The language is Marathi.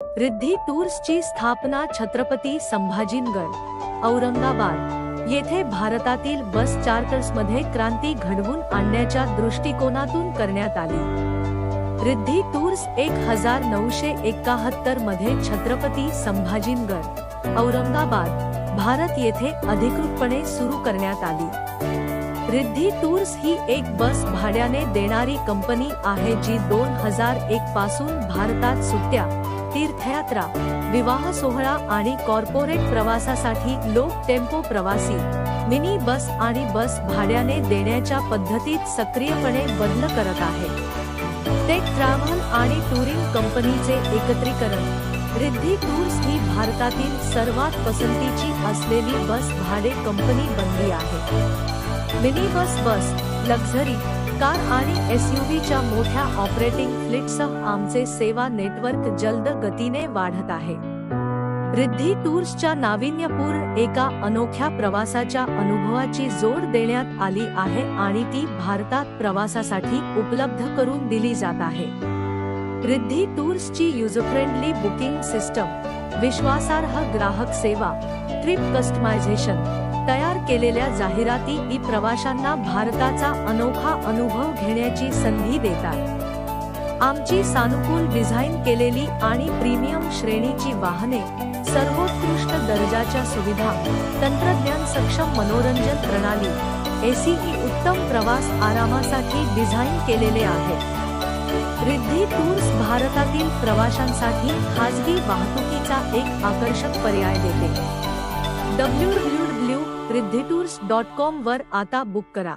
रिद्धी टूर्सची स्थापना छत्रपती संभाजीनगर, औरंगाबाद येथे भारतातील बस चार्टर्समध्ये क्रांती घडवून आणण्याच्या दृष्टिकोनातून करण्यात आली। रिद्धी टूर्स 1971 मध्ये छत्रपती संभाजीनगर, औरंगाबाद, भारत येथे अधिकृतपणे सुरू करण्यात आली। रिद्धी टूर्स ही एक बस भाड्याने देणारी कंपनी आहे जी 2001 पासून भारतात सुट्ट्या, तीर्थयात्रा, विवाह सोहळा आणि कॉर्पोरेट प्रवासासाठी लोक टेम्पो प्रवासी, मिनी बस आणि बस भाड्याने देण्याच्या पद्धतीत सक्रियपणे बदल करत आहे। टेक ट्रॅव्हल आणि टूरिंग कंपनीचे एकत्रीकरण। रिद्धी टूर्स ही भारतातील सर्वात पसंतीची असलेली बस भाडे कंपनी बनली आहे। मिनी बस, लक्झरी, कार आणि एसयूव्हीच्या मोठ्या ऑपरेटिंग फ्लीटसह आमचे सेवा नेटवर्क जलद गतीने वाढत आहे। रिद्धी टूर्सच्या नाविन्यपूर्ण एका अनोख्या प्रवासाच्या अनुभवाची जोड देण्यात आली आहे आणि ती भारतात प्रवासासाठी उपलब्ध करून दिली जात आहे। रिद्धी टूर्सची युजर फ्रेंडली बुकिंग सिस्टम, विश्वासार्ह ग्राहक सेवा, ट्रिप कस्टमायझेशन, तयार केलेल्या जाहिराती ई प्रवाशांना भारताचा अनोखा अनुभव घेण्याची संधी देतात। आमची सानुकूल डिझाइन केलेली आणि प्रीमियम श्रेणीची वाहने, सर्वोत्कृष्ट दर्जाच्या सुविधा, तंत्रज्ञान सक्षम मनोरंजन प्रणाली, एसीई उत्तम प्रवास आरामासाठी डिझाइन केलेले आहेत। रिद्धी टूर्स भारतातील प्रवाशांसाठी खाजगी वाहतुकीचा एक आकर्षक पर्याय देते। www.riddhitours.com वर आता बुक करा।